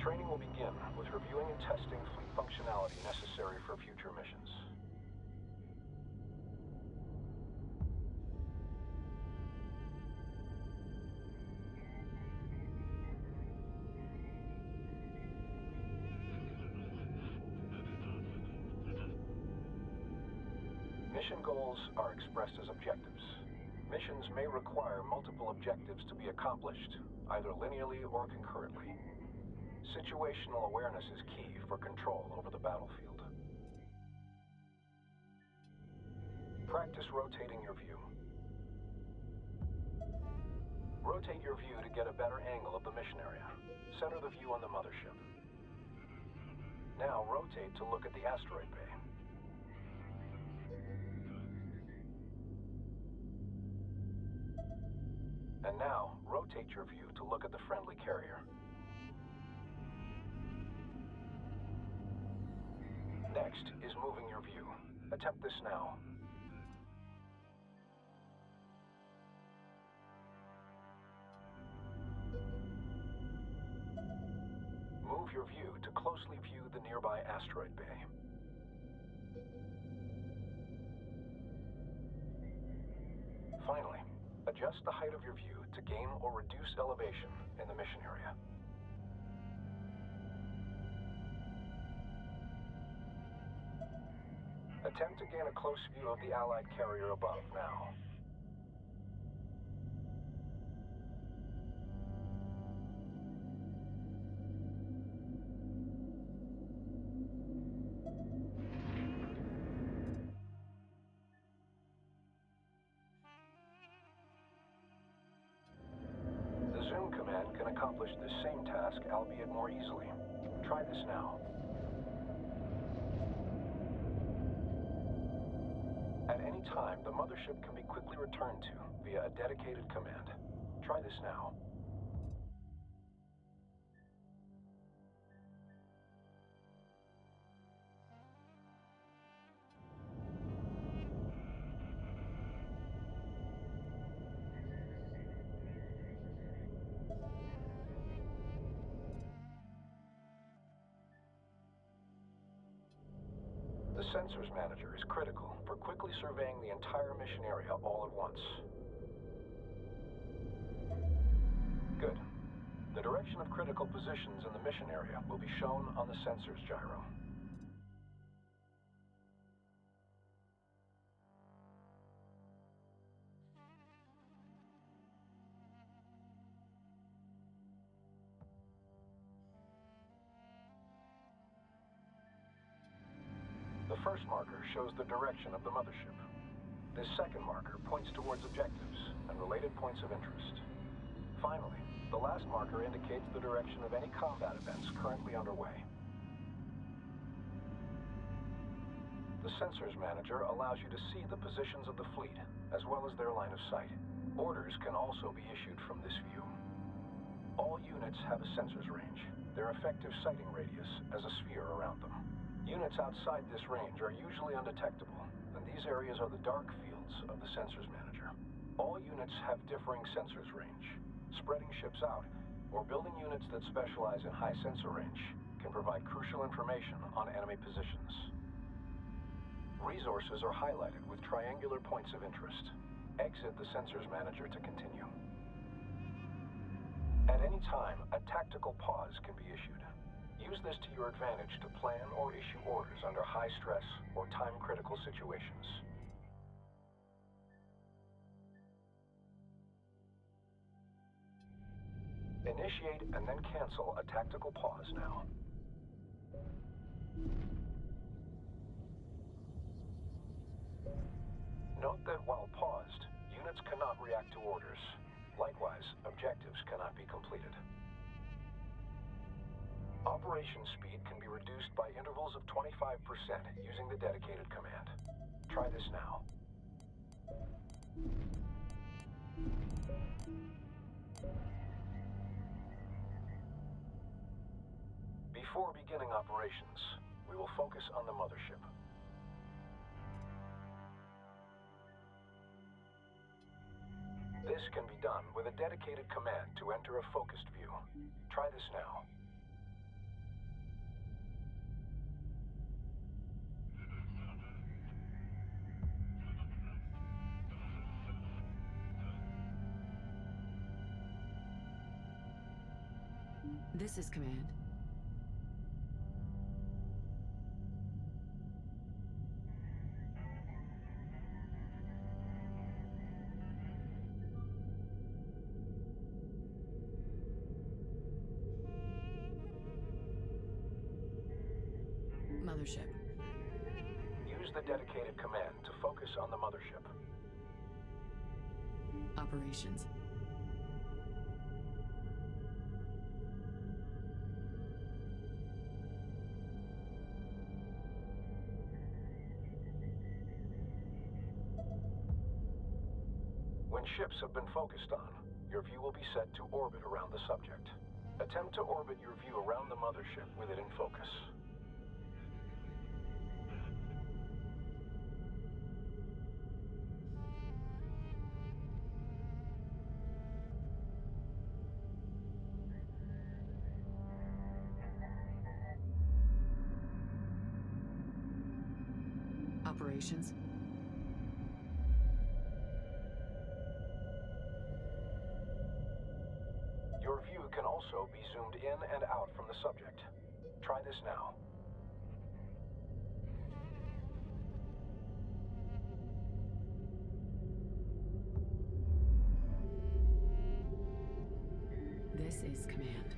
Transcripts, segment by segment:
Training will begin with reviewing and testing fleet functionality necessary for future missions. Mission goals are expressed as objectives. Missions may require multiple objectives to be accomplished, either linearly or concurrently. Situational awareness is key for control over the battlefield. Practice rotating your view. Rotate your view to get a better angle of the mission area. Center the view on the mothership. Now rotate to look at the asteroid bay. And now, rotate your view to look at the friendly carrier. Next is moving your view. Attempt this now. Move your view to closely view the nearby asteroid bay. Finally, adjust the height of your view to gain or reduce elevation in the mission area. Attempt to gain a close view of the Allied carrier above now. The zoom command can accomplish this same task, albeit more easily. Try this now. At any time, the mothership can be quickly returned to via a dedicated command. Try this now. The Sensors Manager is critical for quickly surveying the entire mission area all at once. Good. The direction of critical positions in the mission area will be shown on the Sensors gyro. The first marker shows the direction of the mothership. This second marker points towards objectives and related points of interest. Finally, the last marker indicates the direction of any combat events currently underway. The Sensors Manager allows you to see the positions of the fleet, as well as their line of sight. Orders can also be issued from this view. All units have a sensors range, their effective sighting radius as a sphere around them. Units outside this range are usually undetectable, and these areas are the dark fields of the Sensors Manager. All units have differing sensors range. Spreading ships out, or building units that specialize in high sensor range, can provide crucial information on enemy positions. Resources are highlighted with triangular points of interest. Exit the Sensors Manager to continue. At any time, a tactical pause can be issued. Use this to your advantage to plan or issue orders under high stress or time-critical situations. Initiate and then cancel a tactical pause now. Note that while paused, units cannot react to orders. Likewise, objectives cannot be completed. Operation speed can be reduced by intervals of 25% using the dedicated command. Try this now. Before beginning operations, we will focus on the mothership. This can be done with a dedicated command to enter a focused view. Try this now. This is Command. Mothership. Use the dedicated command to focus on the mothership. Operations. When ships have been focused on, your view will be set to orbit around the subject. Attempt to orbit your view around the mothership with it in focus. Operations. Your view can also be zoomed in and out from the subject. Try this now. This is Command.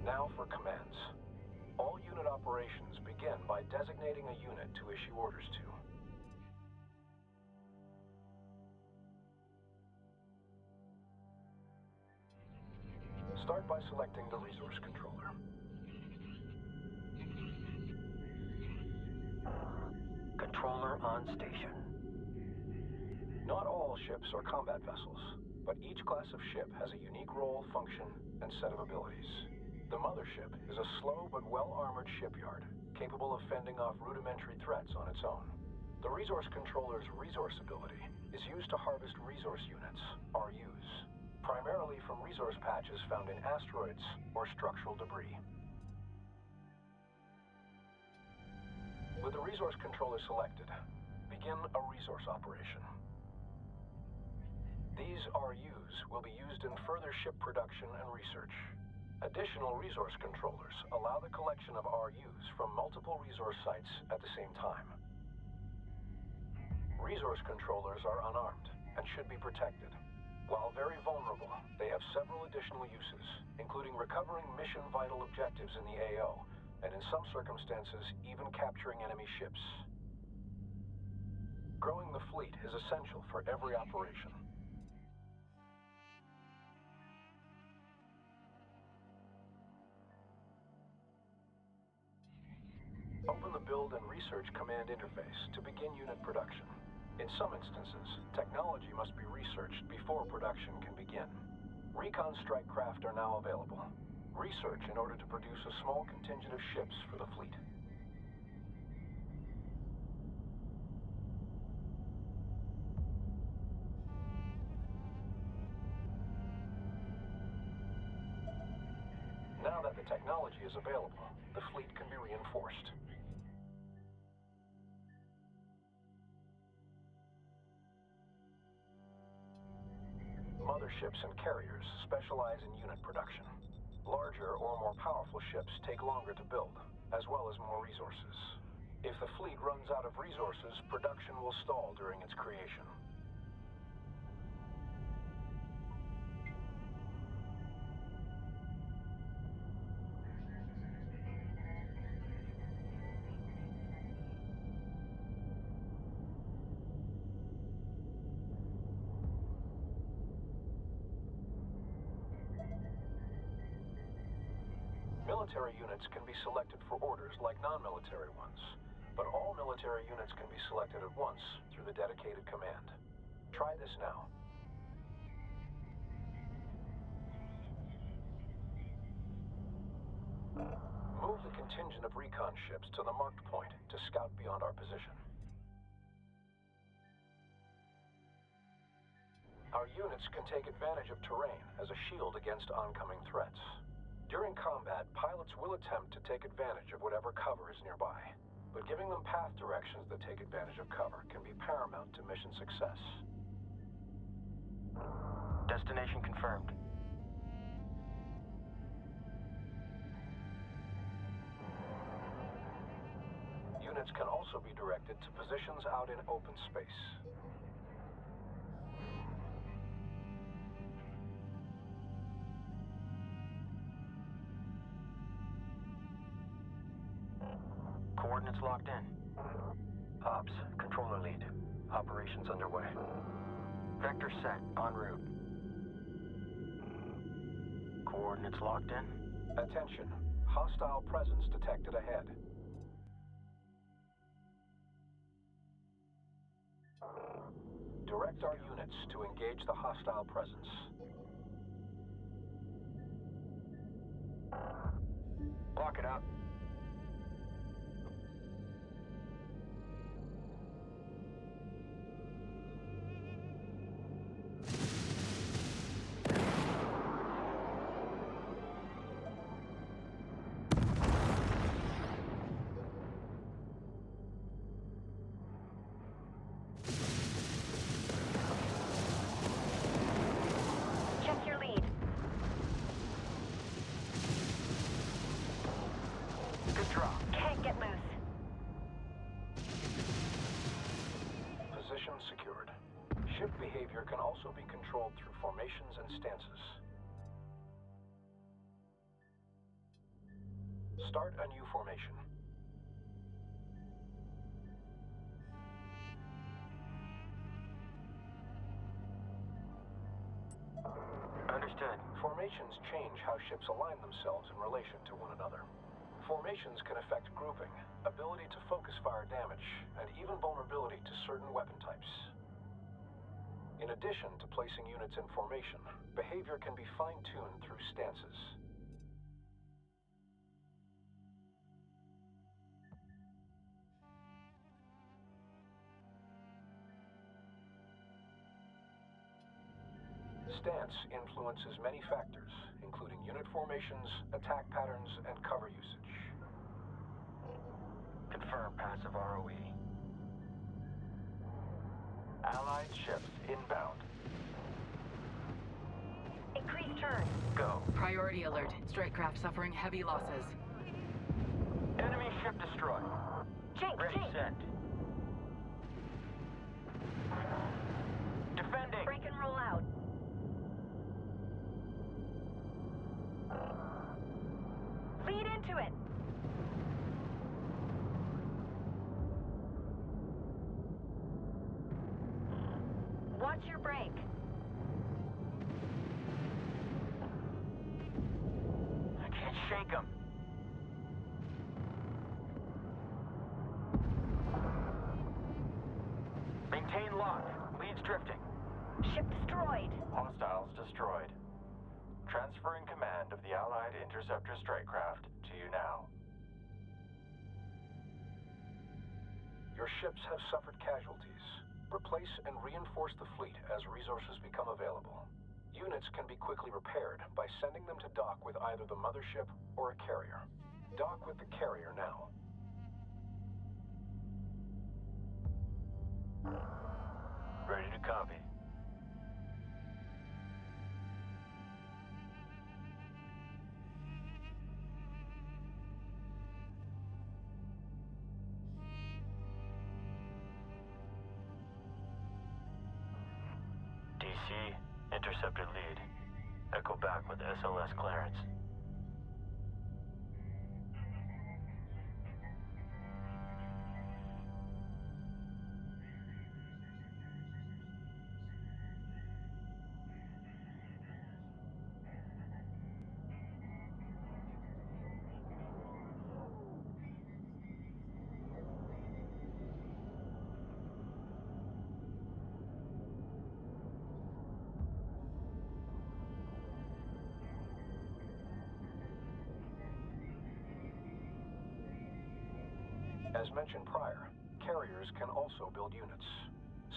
Now for commands. All unit operations begin by designating a unit to issue orders to. Start by selecting the resource controller. Controller on station. Not all ships are combat vessels, but each class of ship has a unique role, function, and set of abilities. The mothership is a slow but well-armored shipyard, capable of fending off rudimentary threats on its own. The resource controller's resource ability is used to harvest resource units, RUs, primarily from resource patches found in asteroids or structural debris. With the resource controller selected, begin a resource operation. These RUs will be used in further ship production and research. Additional resource controllers allow the collection of RUs from multiple resource sites at the same time. Resource controllers are unarmed and should be protected. While very vulnerable, they have several additional uses, including recovering mission-vital objectives in the AO, and in some circumstances, even capturing enemy ships. Growing the fleet is essential for every operation. Open the Build and Research Command interface to begin unit production. In some instances, technology must be researched before production can begin. Recon strike craft are now available. Research in order to produce a small contingent of ships for the fleet. Now that the technology is available, the fleet can be reinforced. Motherships and carriers specialize in unit production. Larger or more powerful ships take longer to build, as well as more resources. If the fleet runs out of resources, production will stall during its creation. Military units can be selected for orders like non-military ones, but all military units can be selected at once through the dedicated command. Try this now. Move the contingent of recon ships to the marked point to scout beyond our position. Our units can take advantage of terrain as a shield against oncoming threats. During combat, pilots will attempt to take advantage of whatever cover is nearby. but giving them path directions that take advantage of cover can be paramount to mission success. Destination confirmed. Units can also be directed to positions out in open space. Coordinates locked in. Ops, controller lead. Operations underway. Vector set, en route. Coordinates locked in. Attention. Hostile presence detected ahead. Direct our units to engage the hostile presence. Lock it up. Check your lead. Good draw. Can't get loose. Position secured. Ship behavior can also be controlled through formations and stances. Start a new formation. Understood. Formations change how ships align themselves in relation to one another. Formations can affect grouping, ability to focus fire damage, and even vulnerability to certain weapon types. In addition to placing units in formation, behavior can be fine-tuned through stances. Stance influences many factors, including unit formations, attack patterns, and cover usage. Confirm passive ROE. Allied ships inbound. Increase turn. Go. Priority alert. Stratecraft suffering heavy losses. Enemy ship destroyed. Jink, Ready, jink. set. Defending. Break and roll out. Lead into it. Watch your break. I can't shake him. Maintain lock. Leads drifting. Ship destroyed. Hostiles destroyed. Transferring command of the Allied interceptor strikecraft to you now. Your ships have suffered casualties. Replace and reinforce the fleet as resources become available. Units can be quickly repaired by sending them to dock with either the mothership or a carrier. Dock with the carrier now. Ready to copy. DC, interceptor lead. Echo back with SLS clearance. As mentioned prior, carriers can also build units.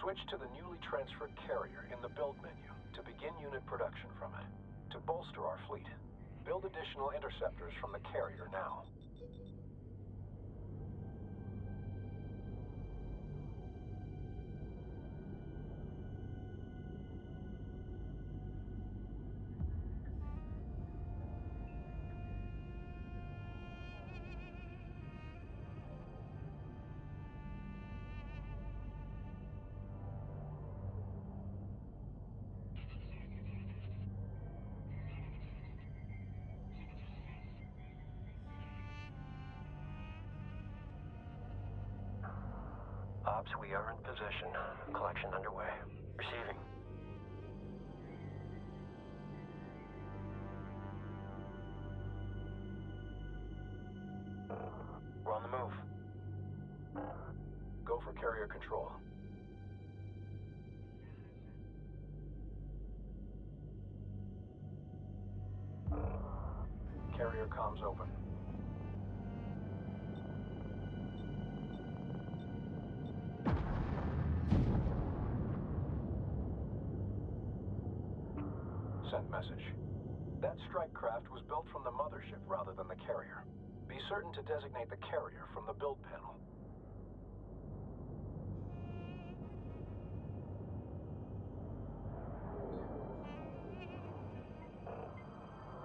Switch to the newly transferred carrier in the build menu to begin unit production from it. To bolster our fleet, build additional interceptors from the carrier now. Ops, we are in position. Collection underway. Receiving. We're on the move. Go for carrier control. Carrier comms open. Send message. That strike craft was built from the mothership rather than the carrier. Be certain to designate the carrier from the build panel.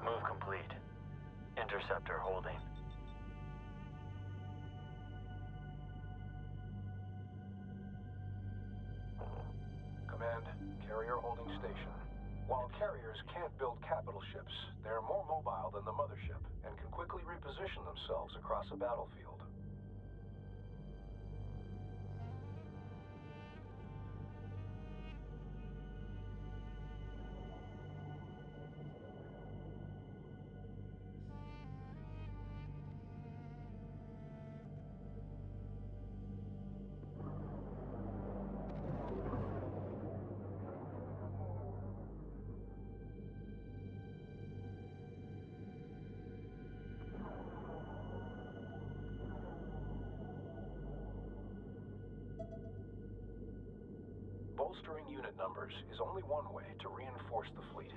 Move complete. Interceptor holding. Command, carrier holding station. While carriers can't build capital ships, they're more mobile than the mothership and can quickly reposition themselves across a battlefield. Bolstering unit numbers is only one way to reinforce the fleet.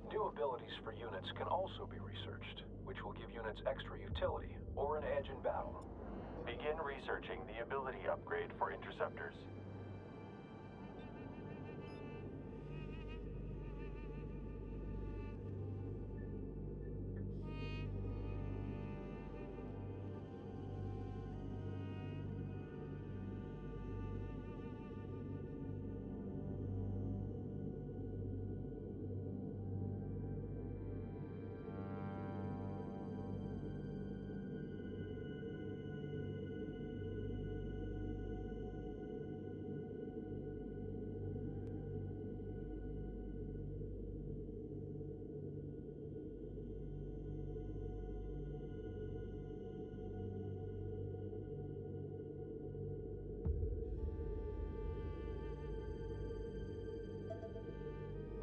New abilities for units can also be researched, which will give units extra utility or an edge in battle. Begin researching the ability upgrade for interceptors.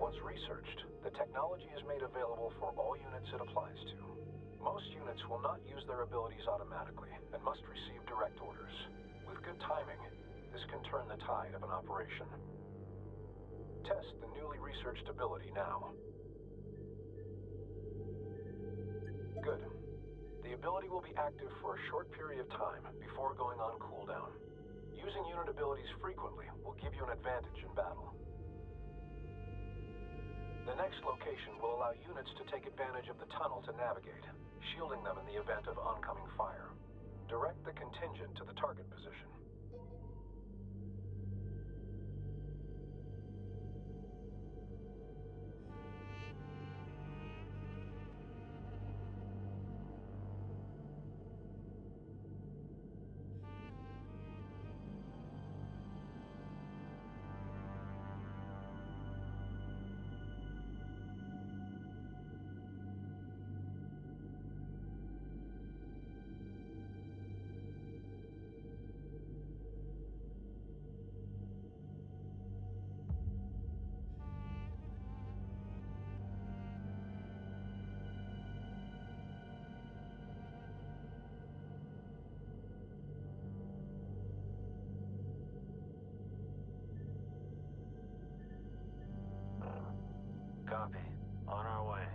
Once researched, the technology is made available for all units it applies to. Most units will not use their abilities automatically and must receive direct orders. With good timing, this can turn the tide of an operation. Test the newly researched ability now. Good. The ability will be active for a short period of time before going on cooldown. Using unit abilities frequently will give you an advantage in battle. The next location will allow units to take advantage of the tunnel to navigate, shielding them in the event of oncoming fire. Direct the contingent to the target position. Copy. On our way.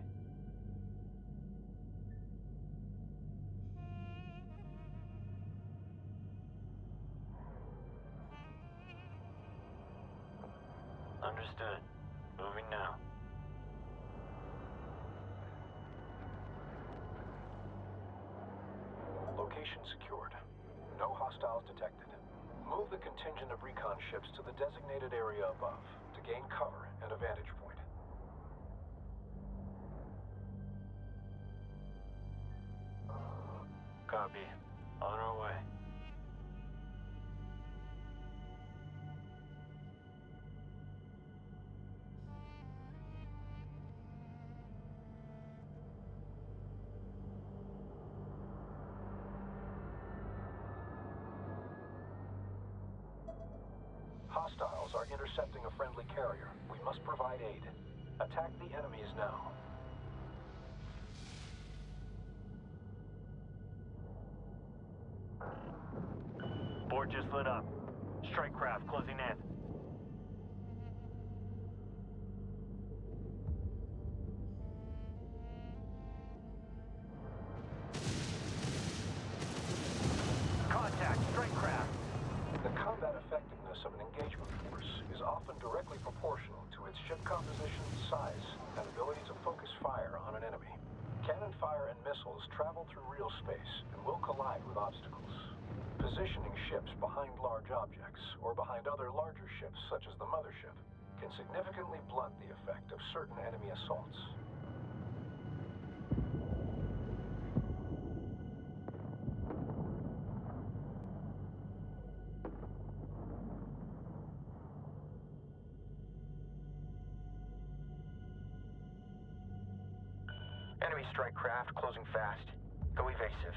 Understood. Moving now. Location secured. No hostiles detected. Move the contingent of recon ships to the designated area above to gain cover and a vantage point. Copy. On our way. are intercepting a friendly carrier. We must provide aid. Attack the enemies now. Board just lit up. Strike craft closing in. Contact, strike craft. The combat effectiveness of an engagement force is often directly proportional to its ship composition, size, and ability to focus fire on an enemy. Cannon fire and missiles travel through real space and will collide with obstacles. Positioning ships behind large objects, or behind other larger ships such as the mothership, can significantly blunt the effect of certain enemy assaults. Enemy strike craft closing fast. Go evasive.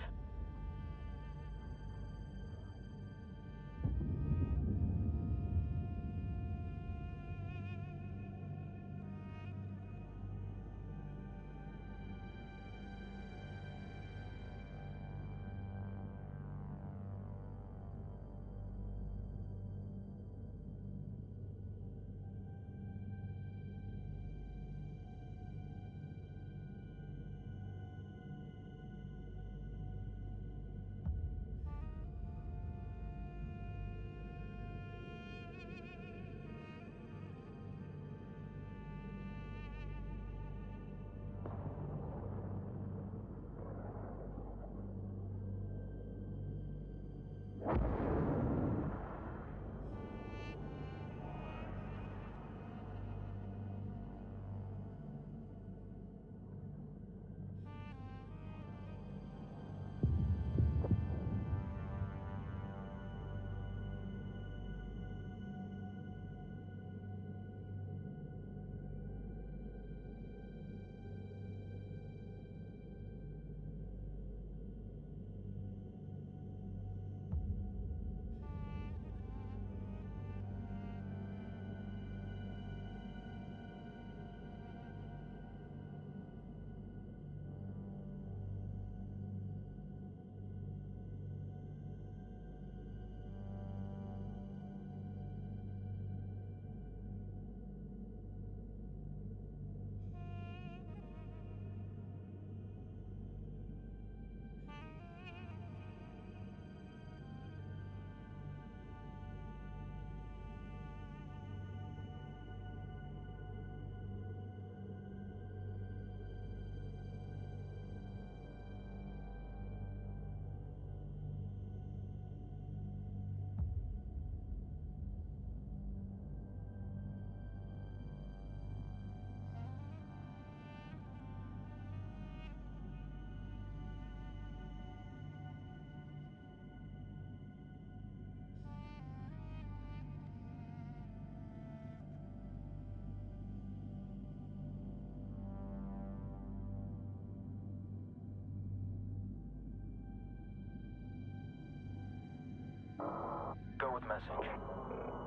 Go with message.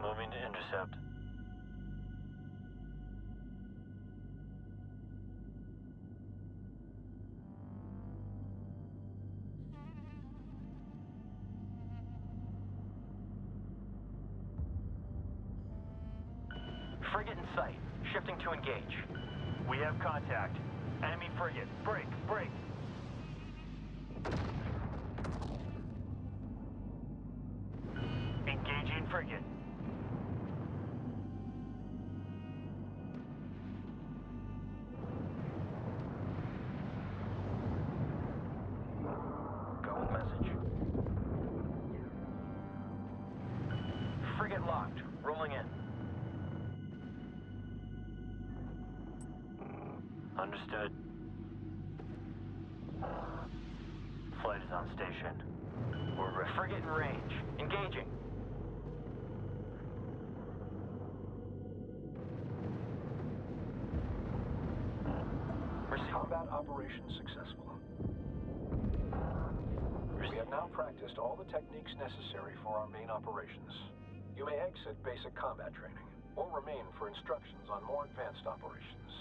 Moving to intercept. Frigate in sight. Shifting to engage. We have contact. Enemy frigate. Break, break. Engaging frigate. Go with message. Frigate locked. Rolling in. Understood. Flight is on station. We're a frigate in range. Engaging. Combat operation successful. We have now practiced all the techniques necessary for our main operations. You may exit basic combat training, or remain for instructions on more advanced operations.